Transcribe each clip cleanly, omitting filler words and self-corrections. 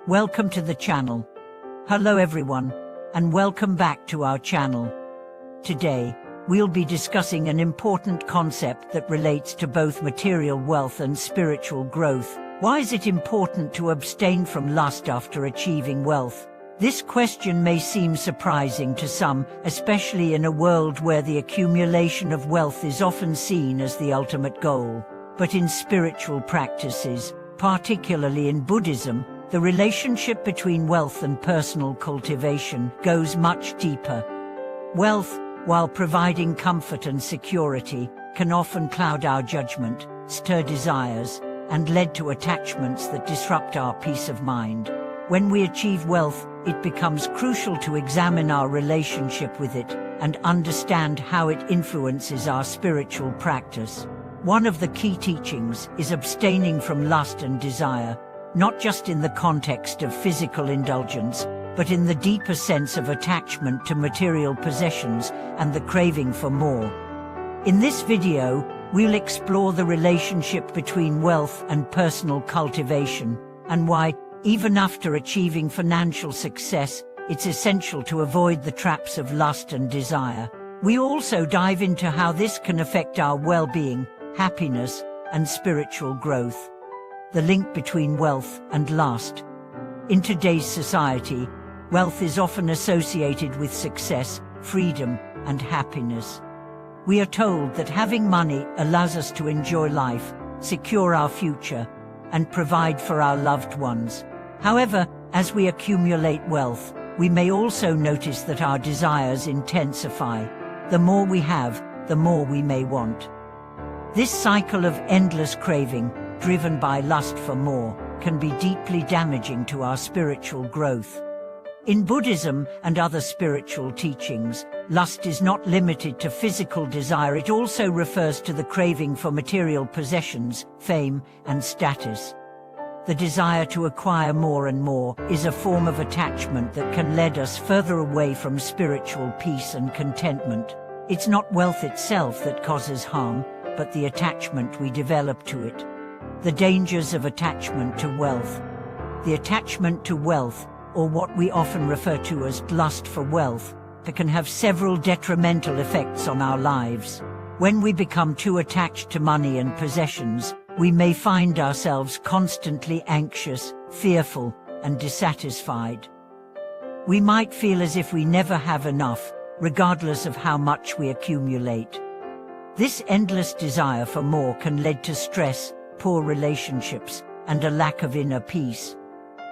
Welcome to the channel. Hello everyone, and welcome back to our channel. Today, we'll be discussing an important concept that relates to both material wealth and spiritual growth. Why is it important to abstain from lust after achieving wealth? This question may seem surprising to some, especially in a world where the accumulation of wealth is often seen as the ultimate goal. But in spiritual practices, particularly in Buddhism, the relationship between wealth and personal cultivation goes much deeper. Wealth, while providing comfort and security, can often cloud our judgment, stir desires, and lead to attachments that disrupt our peace of mind. When we achieve wealth, it becomes crucial to examine our relationship with it and understand how it influences our spiritual practice. One of the key teachings is abstaining from lust and desire, not just in the context of physical indulgence, but in the deeper sense of attachment to material possessions and the craving for more. In this video, we'll explore the relationship between wealth and personal cultivation, and why, even after achieving financial success, it's essential to avoid the traps of lust and desire. We also dive into how this can affect our well-being, happiness, and spiritual growth. The link between wealth and lust. In today's society, wealth is often associated with success, freedom, and happiness. We are told that having money allows us to enjoy life, secure our future, and provide for our loved ones. However, as we accumulate wealth, we may also notice that our desires intensify. The more we have, the more we may want. This cycle of endless craving, driven by lust for more, can be deeply damaging to our spiritual growth. In Buddhism and other spiritual teachings, lust is not limited to physical desire. It also refers to the craving for material possessions, fame, and status. The desire to acquire more and more is a form of attachment that can lead us further away from spiritual peace and contentment. It's not wealth itself that causes harm, but the attachment we develop to it. The dangers of attachment to wealth. The attachment to wealth, or what we often refer to as lust for wealth, can have several detrimental effects on our lives. When we become too attached to money and possessions, we may find ourselves constantly anxious, fearful, and dissatisfied. We might feel as if we never have enough, regardless of how much we accumulate. This endless desire for more can lead to stress, poor relationships, and a lack of inner peace.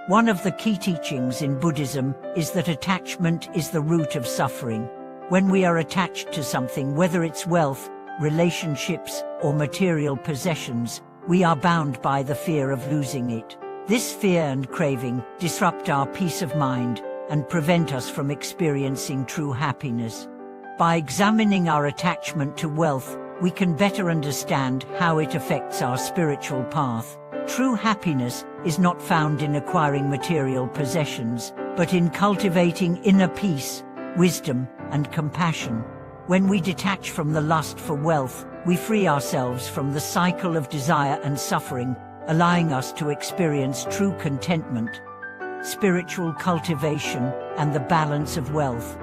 One of the key teachings in Buddhism is that attachment is the root of suffering. When we are attached to something, whether it's wealth, relationships, or material possessions, we are bound by the fear of losing it. This fear and craving disrupt our peace of mind and prevent us from experiencing true happiness. By examining our attachment to wealth, we can better understand how it affects our spiritual path. True happiness is not found in acquiring material possessions, but in cultivating inner peace, wisdom, and compassion. When we detach from the lust for wealth, we free ourselves from the cycle of desire and suffering, allowing us to experience true contentment. Spiritual cultivation and the balance of wealth.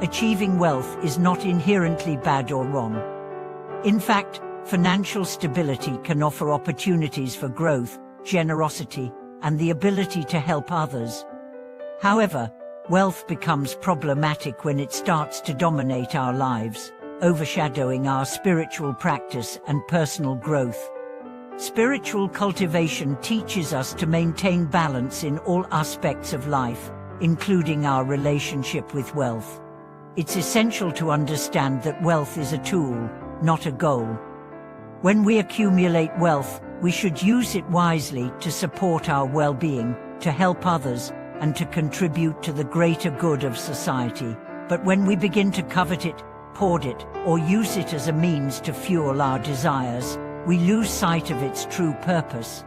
Achieving wealth is not inherently bad or wrong. In fact, financial stability can offer opportunities for growth, generosity, and the ability to help others. However, wealth becomes problematic when it starts to dominate our lives, overshadowing our spiritual practice and personal growth. Spiritual cultivation teaches us to maintain balance in all aspects of life, including our relationship with wealth. It's essential to understand that wealth is a tool, not a goal. When we accumulate wealth, we should use it wisely to support our well-being, to help others, and to contribute to the greater good of society. But when we begin to covet it, hoard it, or use it as a means to fuel our desires, we lose sight of its true purpose.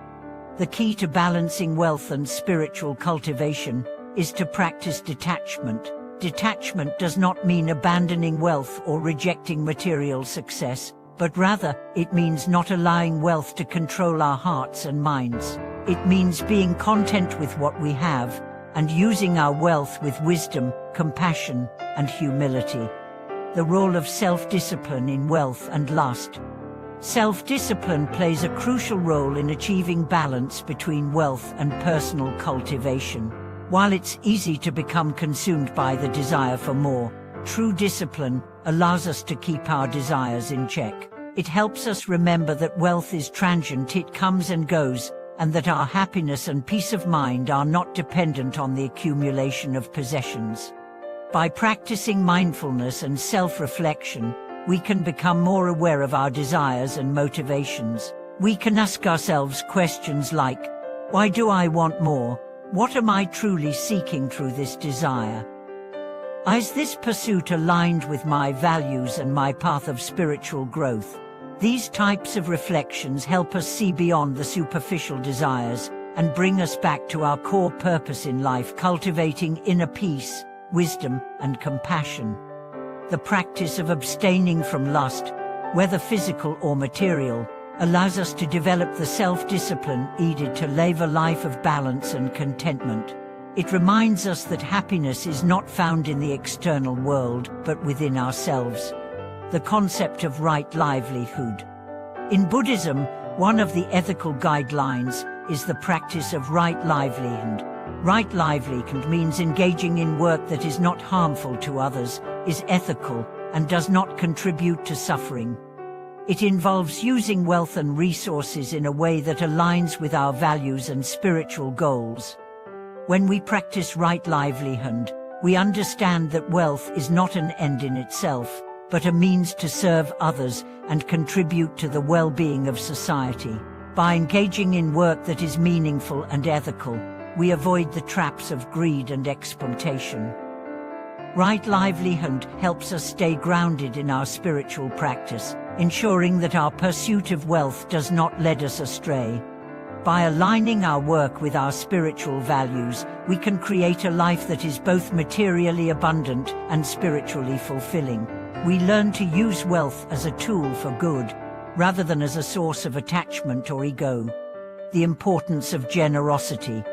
The key to balancing wealth and spiritual cultivation is to practice detachment. Detachment does not mean abandoning wealth or rejecting material success, but rather, it means not allowing wealth to control our hearts and minds. It means being content with what we have and using our wealth with wisdom, compassion, and humility. The role of self-discipline in wealth and lust. Self-discipline plays a crucial role in achieving balance between wealth and personal cultivation. While it's easy to become consumed by the desire for more, true discipline allows us to keep our desires in check. It helps us remember that wealth is transient, it comes and goes, and that our happiness and peace of mind are not dependent on the accumulation of possessions. By practicing mindfulness and self-reflection, we can become more aware of our desires and motivations. We can ask ourselves questions like, why do I want more? What am I truly seeking through this desire? Is this pursuit aligned with my values and my path of spiritual growth? These types of reflections help us see beyond the superficial desires and bring us back to our core purpose in life, cultivating inner peace, wisdom, and compassion. The practice of abstaining from lust, whether physical or material, allows us to develop the self-discipline needed to live a life of balance and contentment. It reminds us that happiness is not found in the external world, but within ourselves. The concept of right livelihood. In Buddhism, one of the ethical guidelines is the practice of right livelihood. Right livelihood means engaging in work that is not harmful to others, is ethical, and does not contribute to suffering. It involves using wealth and resources in a way that aligns with our values and spiritual goals. When we practice right livelihood, we understand that wealth is not an end in itself, but a means to serve others and contribute to the well-being of society. By engaging in work that is meaningful and ethical, we avoid the traps of greed and exploitation. Right livelihood helps us stay grounded in our spiritual practice, ensuring that our pursuit of wealth does not lead us astray. By aligning our work with our spiritual values, we can create a life that is both materially abundant and spiritually fulfilling. We learn to use wealth as a tool for good, rather than as a source of attachment or ego. The importance of generosity.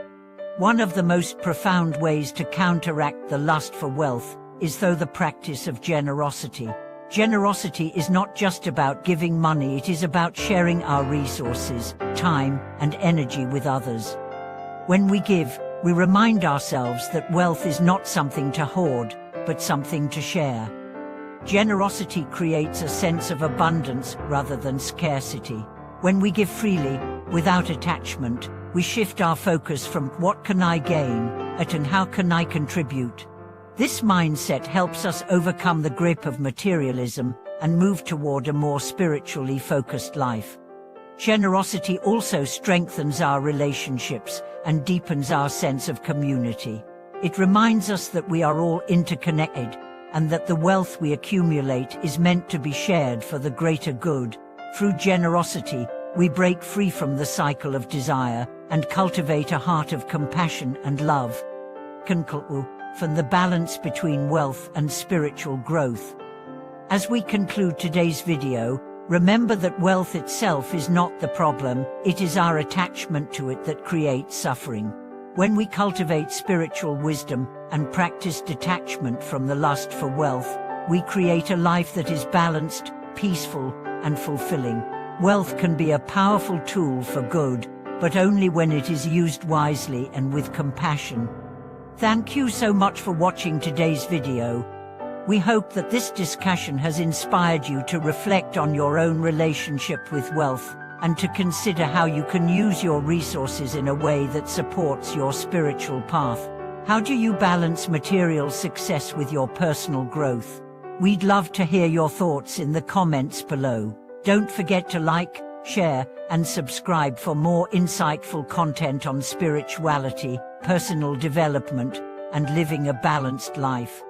One of the most profound ways to counteract the lust for wealth is through the practice of generosity. Generosity is not just about giving money, it is about sharing our resources, time, and energy with others. When we give, we remind ourselves that wealth is not something to hoard, but something to share. Generosity creates a sense of abundance rather than scarcity. When we give freely, without attachment, we shift our focus from what can I gain and how can I contribute. This mindset helps us overcome the grip of materialism and move toward a more spiritually focused life. Generosity also strengthens our relationships and deepens our sense of community. It reminds us that we are all interconnected and that the wealth we accumulate is meant to be shared for the greater good. Through generosity, we break free from the cycle of desire and cultivate a heart of compassion and love. From the balance between wealth and spiritual growth. As we conclude today's video, remember that wealth itself is not the problem, it is our attachment to it that creates suffering. When we cultivate spiritual wisdom and practice detachment from the lust for wealth, we create a life that is balanced, peaceful, and fulfilling. Wealth can be a powerful tool for good, but only when it is used wisely and with compassion. Thank you so much for watching today's video. We hope that this discussion has inspired you to reflect on your own relationship with wealth and to consider how you can use your resources in a way that supports your spiritual path. How do you balance material success with your personal growth? We'd love to hear your thoughts in the comments below. Don't forget to like, share, and subscribe for more insightful content on spirituality, personal development, and living a balanced life.